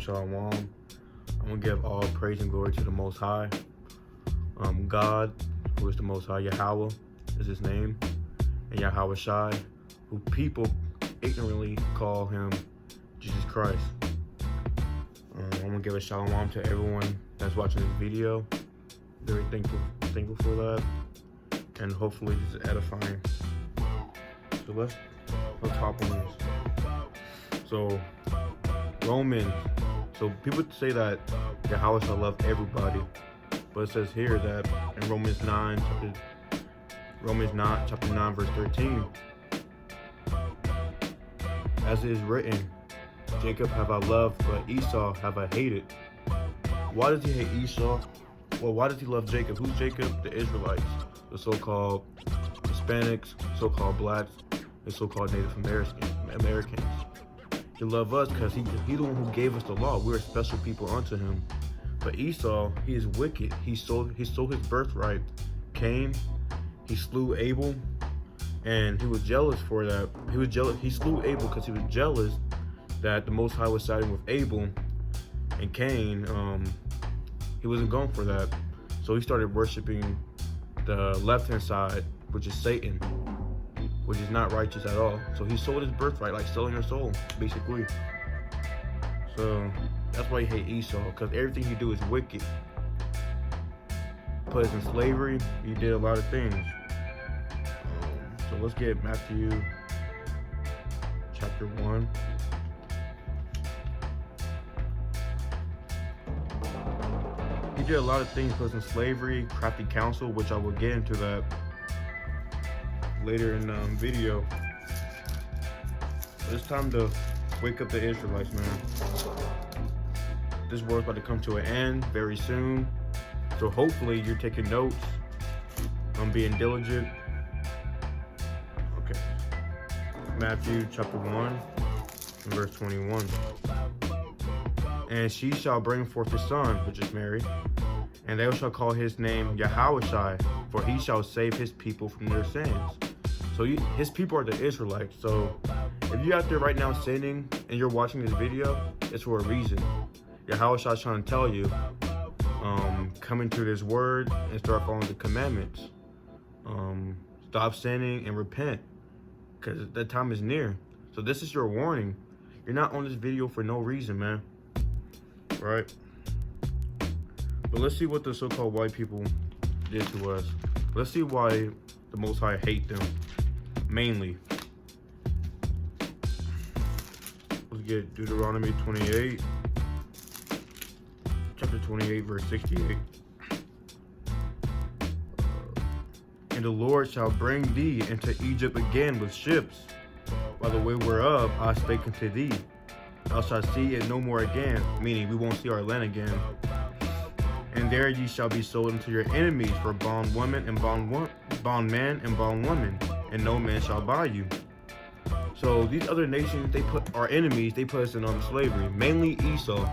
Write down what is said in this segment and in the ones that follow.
Shalom. I'm gonna give all praise and glory to the Most High. God, who is the Most High, Yahawa is his name, and yahawashi, who people ignorantly call him Jesus Christ. I'm gonna give a shalom to everyone that's watching this video. Very thankful for that, and hopefully this is edifying. So let's hop on this. So Romans. So people say that Yahweh shall love everybody, but it says here that in Romans 9, chapter 9, verse 13, as it is written, Jacob have I loved, but Esau have I hated. Why does he hate Esau? Well, why does he love Jacob? Who's Jacob? The Israelites, the so-called Hispanics, so-called blacks, the so-called Native Americans. He loves us because he's the one who gave us the law. We're special people unto him. But Esau, he is wicked. He stole his birthright. Cain, he slew Abel, and he was jealous for that. He slew Abel because he was jealous that the Most High was siding with Abel, and Cain, he wasn't going for that. So he started worshiping the left-hand side, which is Satan, which is not righteous at all. So he sold his birthright, like selling your soul, basically. So that's why he hate Esau, because everything he do is wicked. Put us in slavery, he did a lot of things. So let's get Matthew chapter 1. He did a lot of things, put us in slavery, crafty counsel, which I will get into that later in the video. But it's time to wake up the Israelites, man. This war's about to come to an end very soon. So hopefully you're taking notes. I'm being diligent. Okay. Matthew chapter 1 and verse 21. And she shall bring forth a son, which is Mary, and they shall call his name Yahawashi, for he shall save his people from their sins. So his people are the Israelites. So if you're out there right now sinning and you're watching this video, it's for a reason. Yahawashi is trying to tell you, come into this word and start following the commandments. Stop sinning and repent, because the time is near. So this is your warning. You're not on this video for no reason, man. Right? But let's see what the so-called white people did to us. Let's see why the Most High hate them. Mainly, let's get Deuteronomy 28, chapter 28, verse 68. And the Lord shall bring thee into Egypt again with ships, by the way whereof I spake unto thee. Thou shalt see it no more again, meaning we won't see our land again. And there ye shall be sold unto your enemies for bondwoman and bondman and bondwoman, and no man shall buy you. So these other nations, they put our enemies, they put us in slavery. Mainly Esau.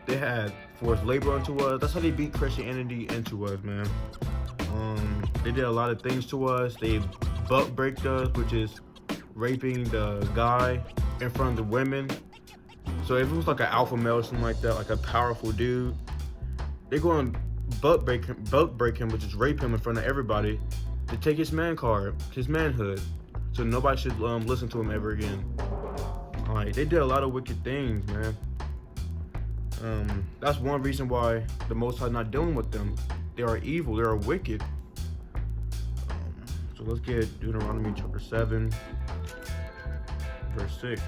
They had forced labor unto us. That's how they beat Christianity into us, man. They did a lot of things to us. They butt braked us, which is raping the guy in front of the women. So if it was like an alpha male or something like that, like a powerful dude, they go and butt break him, which is rape him in front of everybody, to take his man card, his manhood. So nobody should listen to him ever again. Like, they did a lot of wicked things, man. That's one reason why the Most High not dealing with them. They are evil, they are wicked. So let's get Deuteronomy chapter 7, verse 6.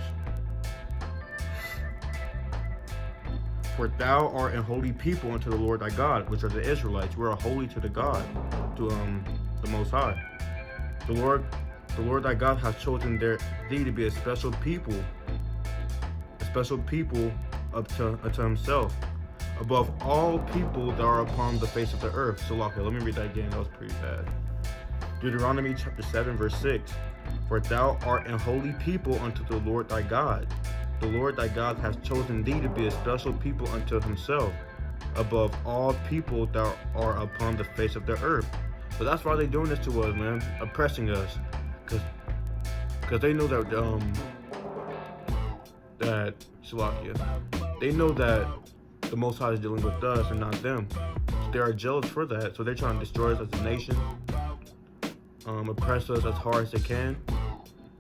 For thou art an holy people unto the Lord thy God, which are the Israelites. We are holy to the God, to the Most High. The Lord thy God hath chosen thee to be a special people unto himself, above all people that are upon the face of the earth. So okay, let me read that again. That was pretty bad. Deuteronomy chapter 7, verse 6. For thou art an holy people unto the Lord thy God. The Lord thy God hath chosen thee to be a special people unto himself, above all people that are upon the face of the earth. So that's why they're doing this to us, man, oppressing us, because they know that They know that the Most High is dealing with us and not them. They are jealous for that, so they're trying to destroy us as a nation, oppress us as hard as they can,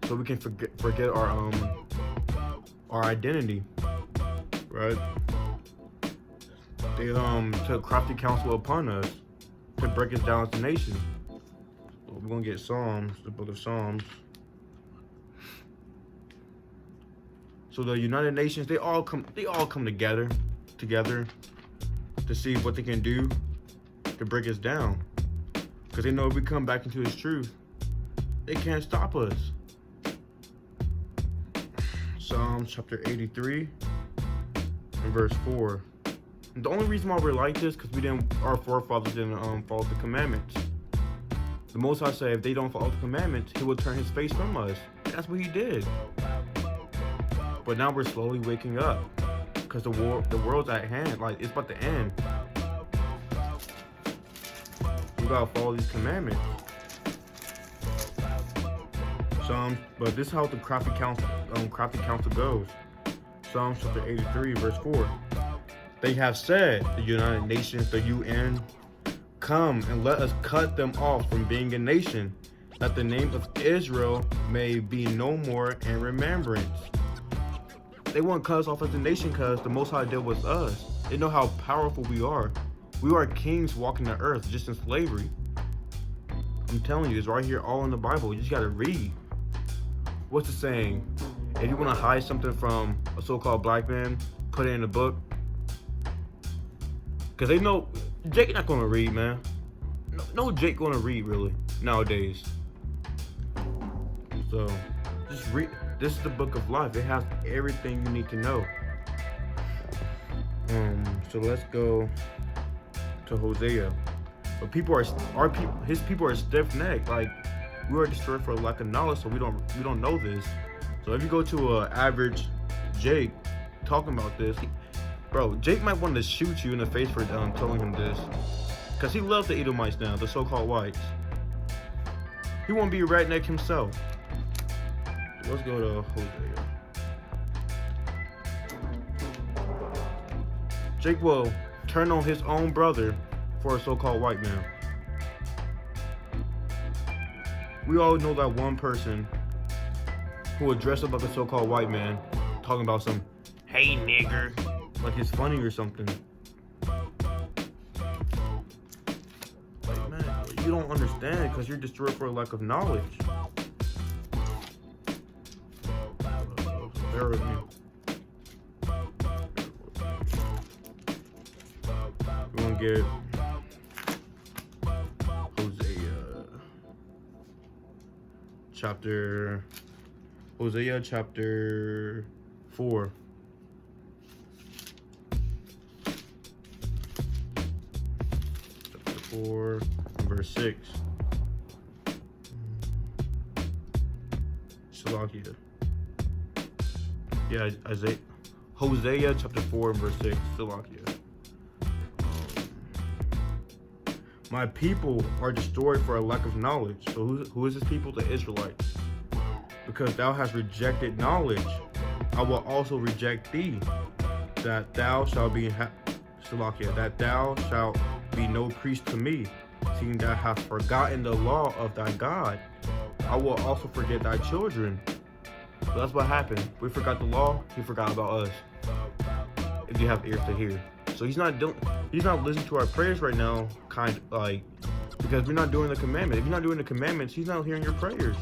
so we can forget our identity, right? They took crafty counsel upon us to break us down as a nation. So we're gonna get Psalms, the book of Psalms. So the United Nations, they all come together to see what they can do to break us down. Because they know if we come back into His truth, they can't stop us. Psalms chapter 83 and verse 4. And the only reason why we're like this, because our forefathers didn't follow the commandments. The Most High said if they don't follow the commandments, He will turn His face from us. That's what He did. But now we're slowly waking up, because the world's at hand. Like, it's about to end. We gotta follow these commandments. But this is how the crafty counsel goes. Psalms chapter 83, verse 4. They have said, the United Nations, the UN, come and let us cut them off from being a nation, that the name of Israel may be no more in remembrance. They want to cut us off as a nation because the Most High did with us. They know how powerful we are. We are kings walking the earth just in slavery. I'm telling you, it's right here all in the Bible. You just got to read. What's the saying? If you want to hide something from a so-called black man, put it in a book. Because they know Jake not going to read, man. No Jake going to read, really, nowadays. So, just read. This is the book of life. It has everything you need to know. So let's go to Hosea. But his people are stiff-necked. Like, we are destroyed for lack of knowledge, so we don't know this. So if you go to an average Jake talking about this, bro, Jake might want to shoot you in the face for telling him this, because he loves the Edomites now, the so-called whites. He won't be a redneck himself. Let's go to Hosea. Jake will turn on his own brother for a so-called white man. We all know that one person who would dress up like a so-called white man, talking about some, hey nigger, like it's funny or something. Like, man, you don't understand because you're destroyed for a lack of knowledge. Bear with me. We're gonna get Hosea chapter 4. Chapter 4, verse 6. Salakia. Yeah, Hosea chapter 4, verse 6. Salakia. My people are destroyed for a lack of knowledge. So who is this people? The Israelites. Because thou hast rejected knowledge, I will also reject thee, that thou shalt be that thou shalt be no priest to me, seeing thou hast forgotten the law of thy God. I will also forget thy children. So that's what happened. We forgot the law, He forgot about us. If you have ears to hear. So he's not listening to our prayers right now, because we're not doing the commandment. If you're not doing the commandments, He's not hearing your prayers.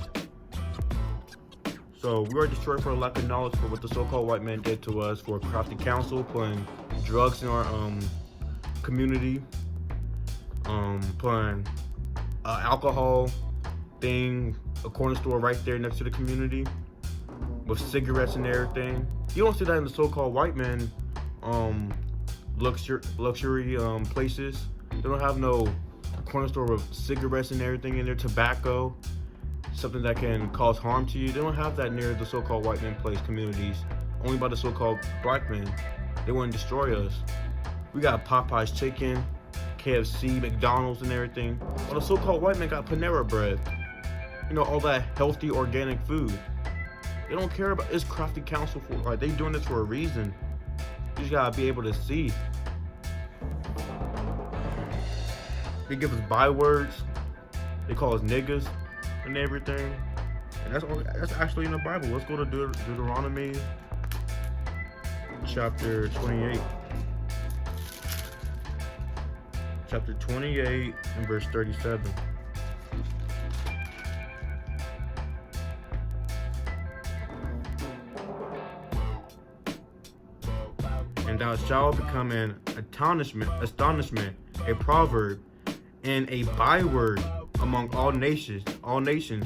So we are destroyed for a lack of knowledge for what the so-called white man did to us, for crafty counsel, putting drugs in our community, putting alcohol thing, a corner store right there next to the community, with cigarettes and everything. You don't see that in the so-called white man luxury places. They don't have no corner store with cigarettes and everything in there, tobacco, something that can cause harm to you. They don't have that near the so-called white man place communities, only by the so-called black men. They want to destroy us. We got Popeye's chicken, KFC, McDonald's and everything. Well, the so-called white man got Panera bread. You know, all that healthy organic food. They don't care about, it's crafty counsel for, like, they doing this for a reason. just gotta be able to see. They give us bywords. They call us niggas and everything. And that's actually in the Bible. Let's go to Deuteronomy chapter 28. Chapter 28 and verse 37. And thou shalt become an astonishment, a proverb, and a byword among all nations,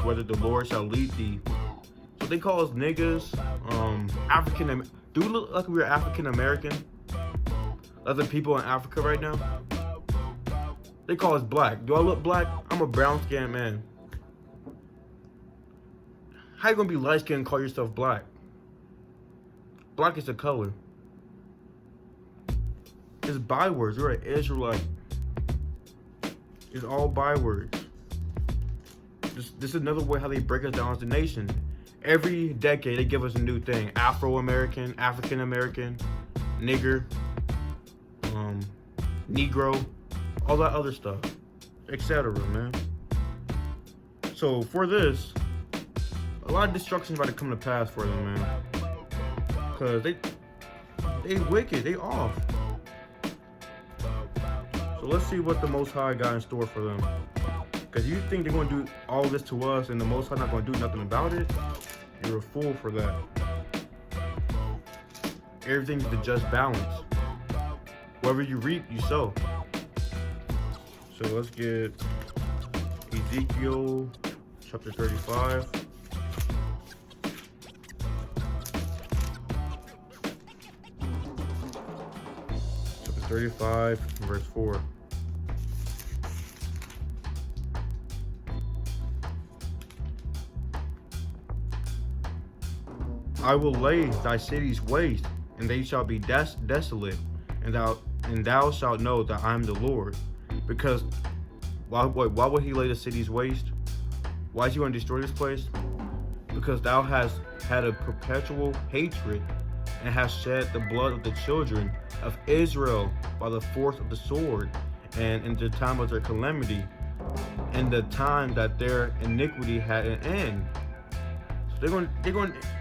whether the Lord shall lead thee. So they call us niggas, African. Do we look like we're African American? Other people in Africa right now? They call us black. Do I look black? I'm a brown-skinned man. How you gonna be light-skinned and call yourself black? Black is a color. It's bywords. You're an Israelite. It's all bywords. This is another way how they break us down as a nation. Every decade they give us a new thing. Afro-American, African-American, nigger, Negro, all that other stuff, etc., man. So for this, a lot of destruction is about to come to pass for them, man. Cause they wicked, they off. So let's see what the Most High got in store for them. Cause you think they're gonna do all this to us and the Most High not gonna do nothing about it? You're a fool for that. Everything's the just balance. Whatever you reap, you sow. So let's get Ezekiel chapter 35. Chapter 35, verse 4. I will lay thy cities waste, and they shall be desolate, and thou shalt know that I am the Lord. Because why would he lay the cities waste? Why is he going to destroy this place? Because thou hast had a perpetual hatred and hast shed the blood of the children of Israel by the force of the sword, and in the time of their calamity, and the time that their iniquity had an end. So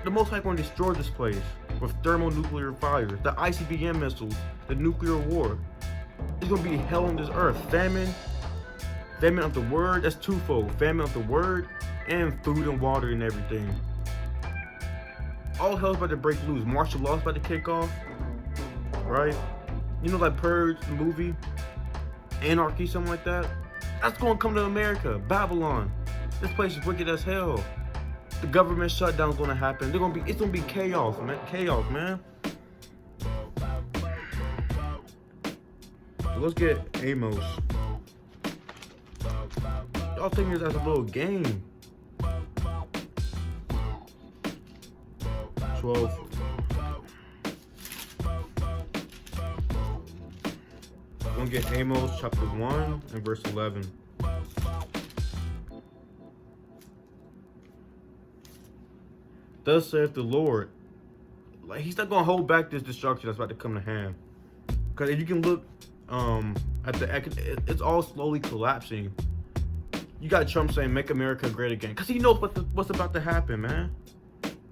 the Most High going to destroy this place with thermonuclear fires, the ICBM missiles, the nuclear war. It's going to be hell on this earth. Famine of the word, that's twofold. Famine of the word and food and water and everything. All hell's about to break loose. Martial law's about to kick off, right? You know, like Purge, the movie, Anarchy, something like that. That's going to come to America, Babylon. This place is wicked as hell. The government shutdown's going to happen. It's going to be chaos, man. Chaos, man. So let's get Amos. Y'all taking this as a little game. 12. We're going to get Amos chapter 1 and verse 11. Thus saith the Lord. Like, he's not going to hold back this destruction that's about to come to hand. Because if you can look at it's all slowly collapsing. You got Trump saying, make America great again. Because he knows what's about to happen, man.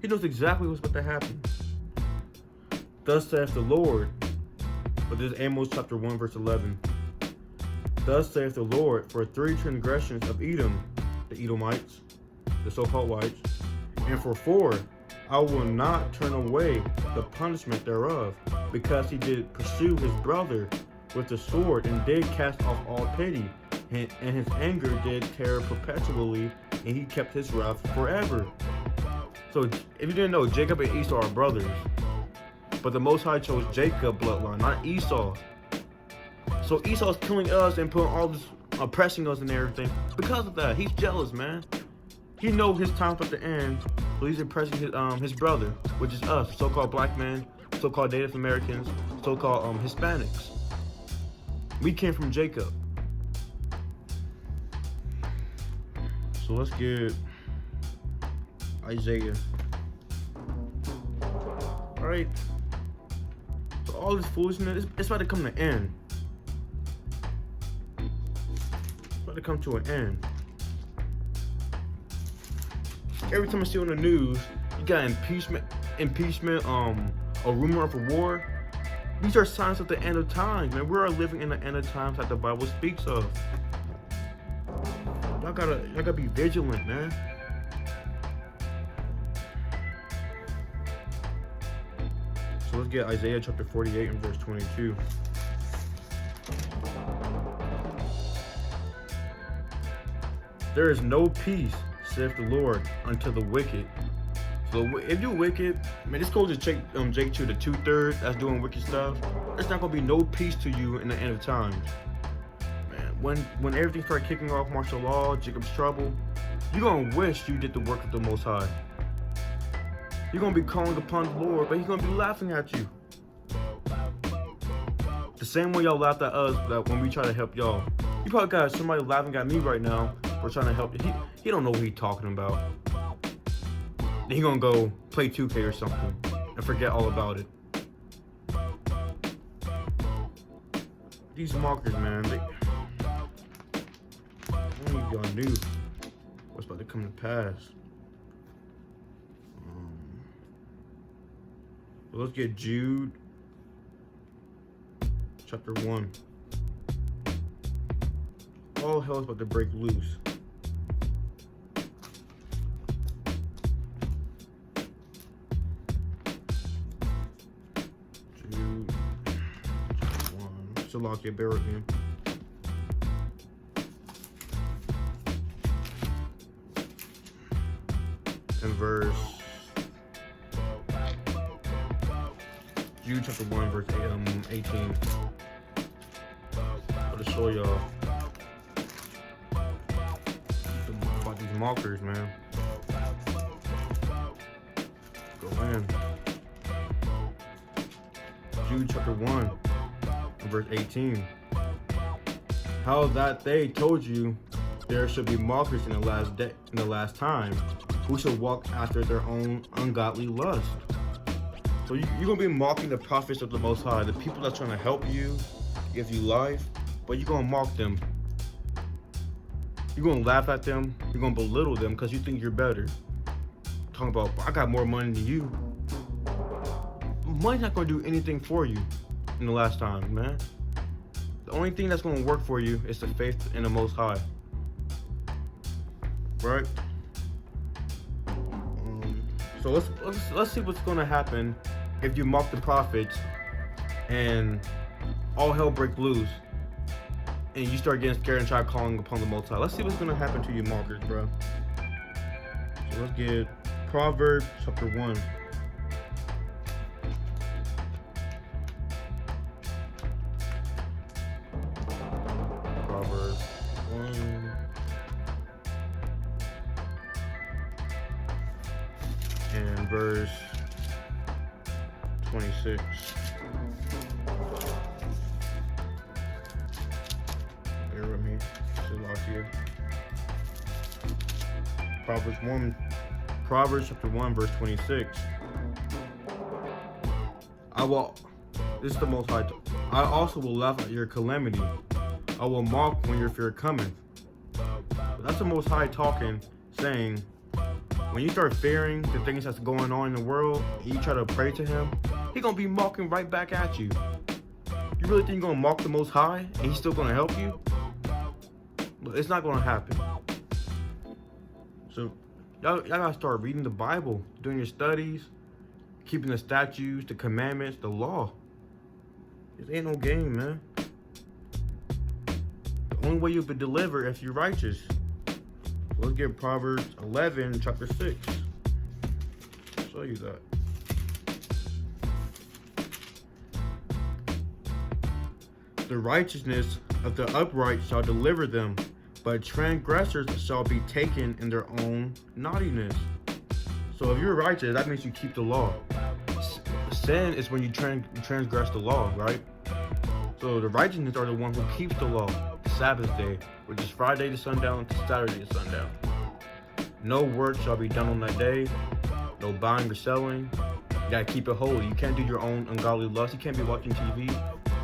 He knows exactly what's about to happen. Thus saith the Lord. But this is Amos chapter 1, verse 11. Thus saith the Lord, for 3 transgressions of Edom, the Edomites, the so-called whites, and for 4, I will not turn away the punishment thereof, because he did pursue his brother with the sword, and did cast off all pity, and his anger did tear perpetually, and he kept his wrath forever. So if you didn't know, Jacob and Esau are brothers, but the Most High chose Jacob bloodline, not Esau. So Esau's killing us and putting all this, oppressing us and everything because of that. He's jealous, man. He knows his time's about to end, so he's oppressing his brother, which is us, so-called black men, so-called Native Americans, so-called Hispanics. We came from Jacob. So let's get Isaiah. Alright. So all this foolishness, it's about to come to an end. It's about to come to an end. Every time I see on the news, you got impeachment, a rumor of a war. These are signs of the end of times, man. We are living in the end of times that the Bible speaks of. Y'all gotta be vigilant, man. So let's get Isaiah chapter 48 and verse 22. There is no peace, saith the Lord, unto the wicked. So if you're wicked, man, this goes to Jake to the 2/3 that's doing wicked stuff. There's not gonna be no peace to you in the end of times. Man, when everything starts kicking off martial law, Jacob's trouble, you're gonna wish you did the work of the Most High. You're gonna be calling upon the Lord, but He's gonna be laughing at you. The same way y'all laughed at us that when we try to help y'all. You probably got somebody laughing at me right now. We're trying to help you. He don't know what he's talking about. Then he gonna go play 2K or something and forget all about it. These mockers, man, only y'all knew what's about to come to pass. So let's get Jude chapter 1. All hell's about to break loose. Jude chapter 1. Salakia, bear with me. And verse Jude chapter 1 verse 18. I'll just show y'all about these mockers, man. Go in. Jude chapter 1 verse 18. How that they told you there should be mockers in the last time, who shall walk after their own ungodly lust. So you're going to be mocking the prophets of the Most High, the people that's trying to help you, give you life, but you're going to mock them. You're going to laugh at them. You're going to belittle them because you think you're better. Talking about, I got more money than you. Money's not going to do anything for you in the last time, man. The only thing that's going to work for you is the faith in the Most High. Right? So let's see what's going to happen if you mock the prophets and all hell break loose and you start getting scared and try calling upon the Most High. Let's see what's going to happen to you mockers, bro. So let's get Proverbs chapter 1. Proverbs 1. And verse 26. Bear with me. Salakia. Proverbs chapter 1 verse 26. This is the Most High. I also will laugh at your calamity. I will mock when your fear cometh. That's the Most High talking, saying, when you start fearing the things that's going on in the world and you try to pray to Him, He's going to be mocking right back at you. You really think you're going to mock the Most High and He's still going to help you? But it's not going to happen. So y'all got to start reading the Bible, doing your studies, keeping the statutes, the commandments, the law. This ain't no game, man. The only way you'll be delivered if you're righteous. Let's get Proverbs 11, chapter 6. I'll show you that. The righteousness of the upright shall deliver them, but transgressors shall be taken in their own naughtiness. So if you're righteous, that means you keep the law. Sin is when you transgress the law, right? So the righteousness are the one who keeps the law, the Sabbath day, which is Friday to sundown to Saturday to sundown. No work shall be done on that day, no buying or selling, gotta keep it holy. You can't do your own ungodly lust. You can't be watching TV.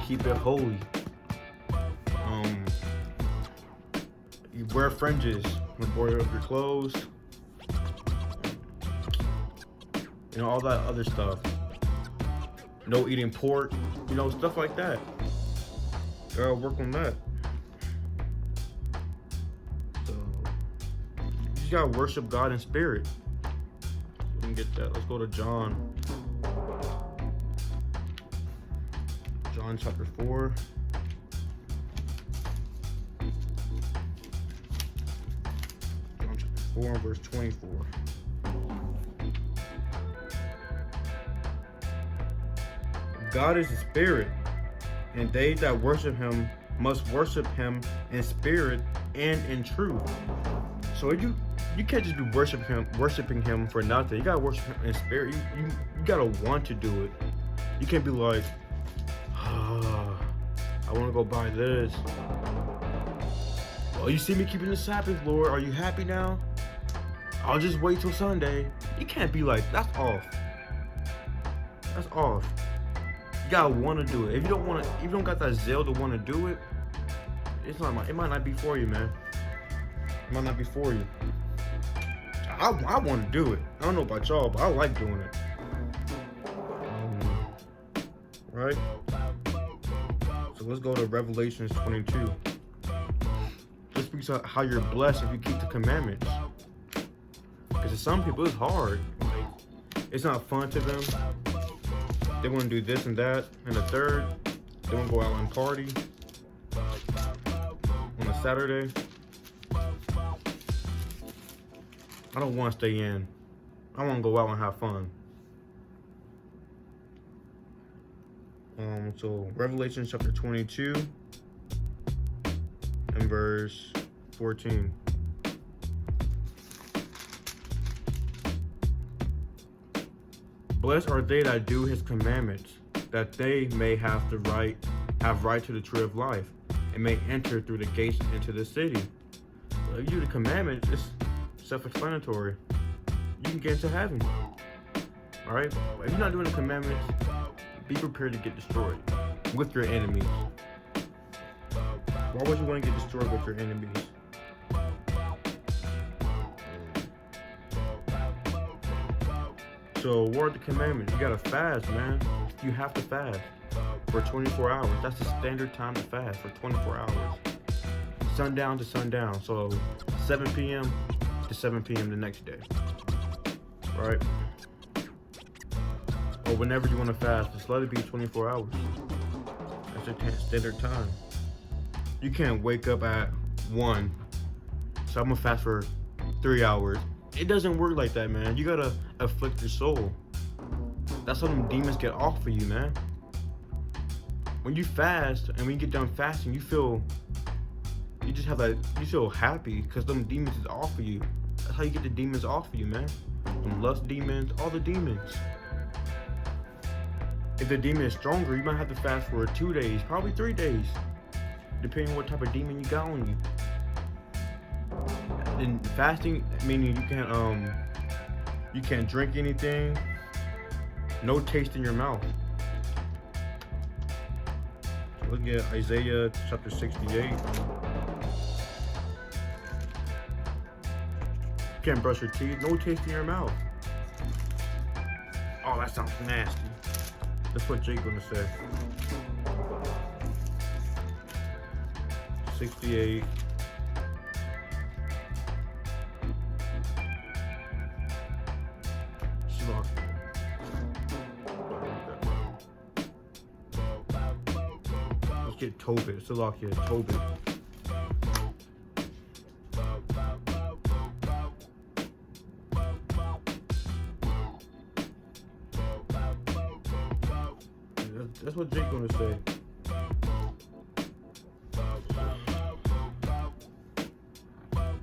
Keep it holy. You wear fringes when border of your clothes. You know, all that other stuff. No eating pork. You know, stuff like that. Gotta work on that. So you just gotta worship God in spirit. We can get that. Let's go to John. John chapter 4. John chapter 4 verse 24. God is a spirit, and they that worship him must worship him in spirit and in truth. So you can't just be worshiping him for nothing. You gotta worship him in spirit. You gotta want to do it. You can't be like, I want to go buy this. Well, you see me keeping the Sabbath, Lord. Are you happy now? I'll just wait till Sunday. You can't be like, that's off. That's off. You gotta want to do it. If you don't want to, if you don't got that zeal to want to do it, it might not be for you, man. It might not be for you. I want to do it. I don't know about y'all, but I like doing it. Right? So let's go to Revelation 22. This speaks of how you're blessed if you keep the commandments. Because to some people it's hard. Like, it's not fun to them. They want to do this and that and the third. They want to go out and party on a Saturday. I don't want to stay in. I want to go out and have fun. So Revelation chapter 22 and verse 14. Blessed are they that do his commandments, that they may have right to the tree of life, and may enter through the gates into the city. Well, if you do the commandments, it's self-explanatory. You can get into heaven. Alright? If you're not doing the commandments, be prepared to get destroyed with your enemies. Why would you want to get destroyed with your enemies? So, what are the commandments? You gotta fast, man. You have to fast for 24 hours. That's the standard time to fast, for 24 hours. Sundown to sundown. So, 7 p.m. to 7 p.m. the next day. Right? Or whenever you want to fast, just let it be 24 hours. That's your standard time. You can't wake up at 1, so I'm gonna fast for 3 hours. It doesn't work like that, man. You gotta afflict your soul. That's how them demons get off of you, man. When you fast and when you get done fasting, you feel happy because them demons is off of you. That's how you get the demons off of you, man. Them lust demons, all the demons. If the demon is stronger, you might have to fast for 2 days, probably 3 days, depending on what type of demon you got on you. And fasting, meaning you can't drink anything, no taste in your mouth. So look at Isaiah chapter 68. You can't brush your teeth, no taste in your mouth. Oh, that sounds nasty. That's what Jake's gonna say. 68. Let's get Tobit. Salakia, Tobit. That's what Jake's gonna say.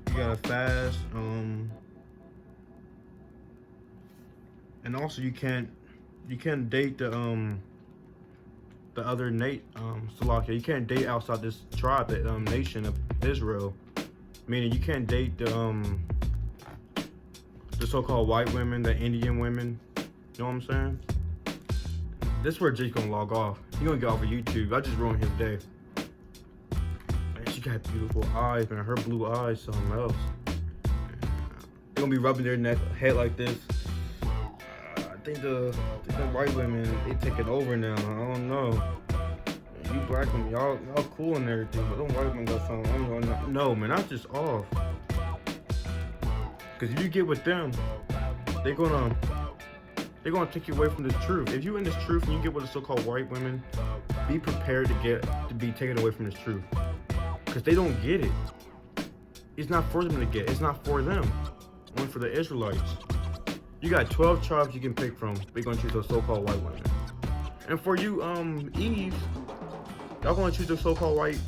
You gotta fast, and also you can't date the other Salakia. You can't date outside this tribe, the nation of Israel. Meaning you can't date the so-called white women, the Indian women. You know what I'm saying? This is where Jake's gonna log off. He gonna get off of YouTube. I just ruined his day. Man, she got beautiful eyes, man. Her blue eyes, something else. They're gonna be rubbing their head like this. I think the white women, they taking over now. I don't know. You black women, y'all cool and everything, but them white women got something. I don't know. No, man, that's just off. Cause if you get with them, they're gonna take you away from this truth. If you in this truth and you get with the so-called white women, be prepared to be taken away from this truth. Cause they don't get it. It's not for them to get. It's not for them. Only for the Israelites. You got 12 tribes you can pick from. They're gonna choose those so-called white women. And for you, Eve, y'all gonna choose the so-called white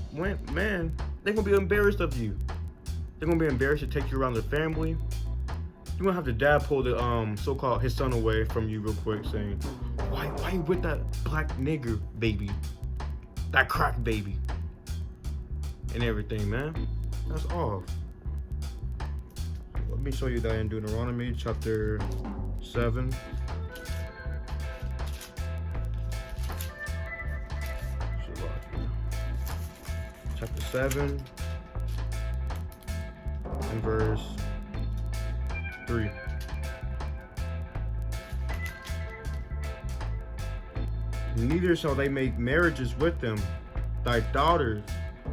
man. They're gonna be embarrassed of you. They're gonna be embarrassed to take you around the family. You're gonna have the dad pull the so-called his son away from you real quick, saying, why you with that black nigger baby? That crack baby. And everything, man. That's off. Let me show you that in Deuteronomy chapter 7. Chapter 7 and verse 3. Neither shall they make marriages with them. Thy daughters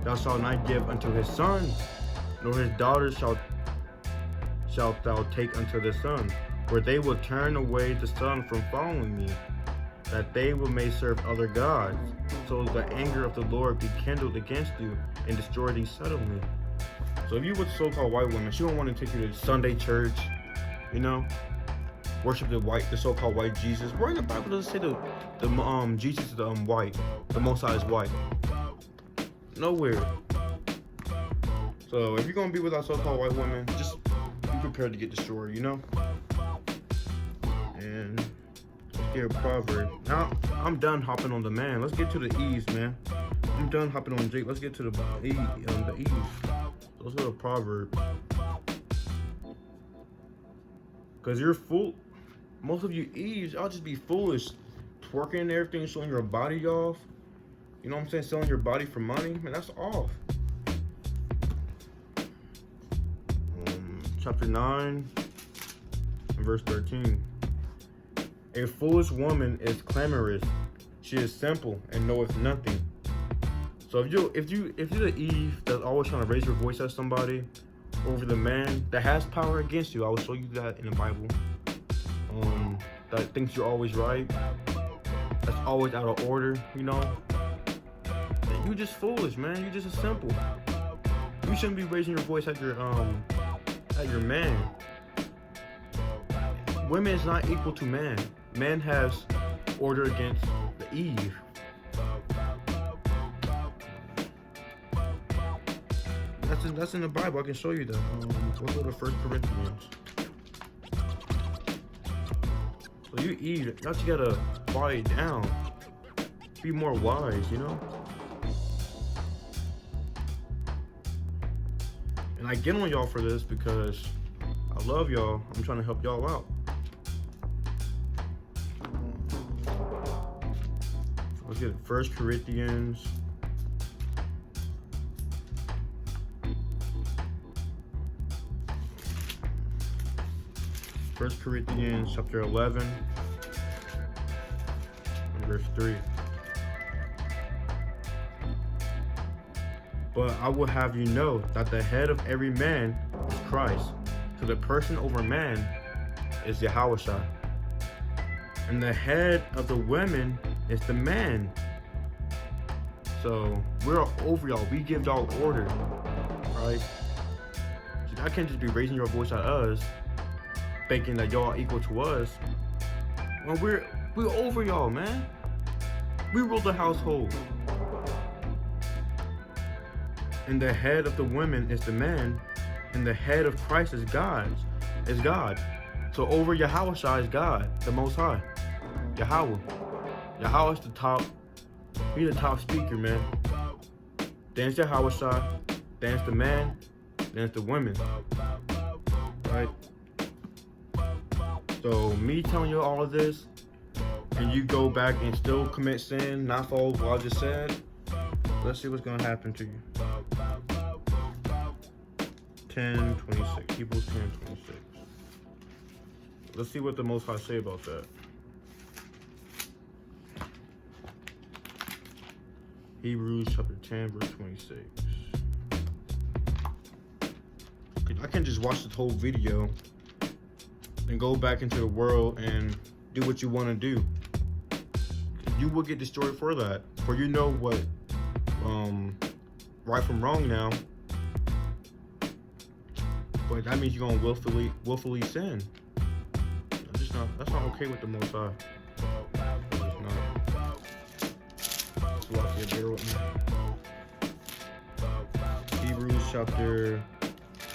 thou shalt not give unto his son, nor his daughters shalt thou take unto the son, for they will turn away the son from following me, that they may serve other gods. So the anger of the Lord be kindled against you, and destroy thee suddenly. So if you with so-called white women, she don't want to take you to Sunday church, you know, worship the so-called white Jesus. Where in the Bible does it say the Jesus is white, the Most High is white? Nowhere. So if you're gonna be with our so-called white women, just be prepared to get destroyed, you know. And let's get a proverb. Now I'm done hopping on the man. Let's get to the Eves, man. I'm done hopping on Jake. Let's get to the Eves. Let's go to proverb. Cause you're fool. Most of you Eves, y'all just be foolish, twerking and everything, showing your body off. You know what I'm saying? Selling your body for money, man. That's off. Chapter 9, and verse 13. A foolish woman is clamorous; she is simple and knoweth nothing. So if you're the Eve that's always trying to raise your voice at somebody over the man that has power against you, I will show you that in the Bible. That thinks you're always right, that's always out of order, you know. You just foolish, man. You just a simple. You shouldn't be raising your voice at your man. Women is not equal to man. Man has order against the Eve. That's in the Bible. I can show you that. Let's go to 1 Corinthians. So you Eve, y'all just gotta quiet down. Be more wise, you know. And I get on y'all for this because I love y'all. I'm trying to help y'all out. So let's get 1 Corinthians. First Corinthians chapter 11 and verse 3. But I will have you know that the head of every man is Christ. So the person over man is yahawashi. And the head of the women is the man. So we're over y'all. We give y'all order, right? So I can't just be raising your voice at us, thinking that y'all are equal to us. When we're over y'all, man. We rule the household. And the head of the women is the man, and the head of Christ is God. So over yahawashi is God, the Most High. Yahweh. Yahweh is the top. He's the top speaker, man. Then it's yahawashi. Then it's the man. Then it's the women. Right? So me telling you all of this, and you go back and still commit sin, not follow what I just said, let's see what's going to happen to you. 10:26. Hebrews 10:26. Let's see what the Most High say about that. Hebrews chapter 10, verse 26. I can just watch the whole video and go back into the world and do what you want to do. You will get destroyed for that. For you know what right from wrong now. But that means you're gonna willfully sin. That's not okay with the Most High. It's not. So I'll see, bear with me. Hebrews chapter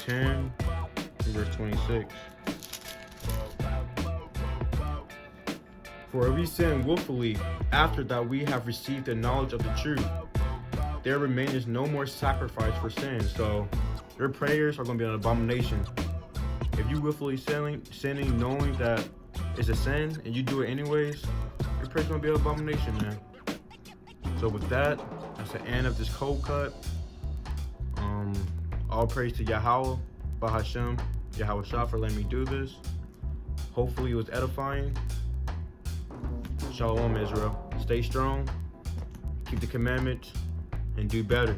10, verse 26. For if we sin willfully, after that we have received the knowledge of the truth, there remains no more sacrifice for sin. So your prayers are going to be an abomination. If you willfully sinning knowing that it's a sin and you do it anyways, your prayers are going to be an abomination, man. So with that, that's the end of this cold cut. All praise to Yahawa, bahasham, yahawashi for letting me do this. Hopefully it was edifying. Shalom, Israel. Stay strong, keep the commandments, and do better.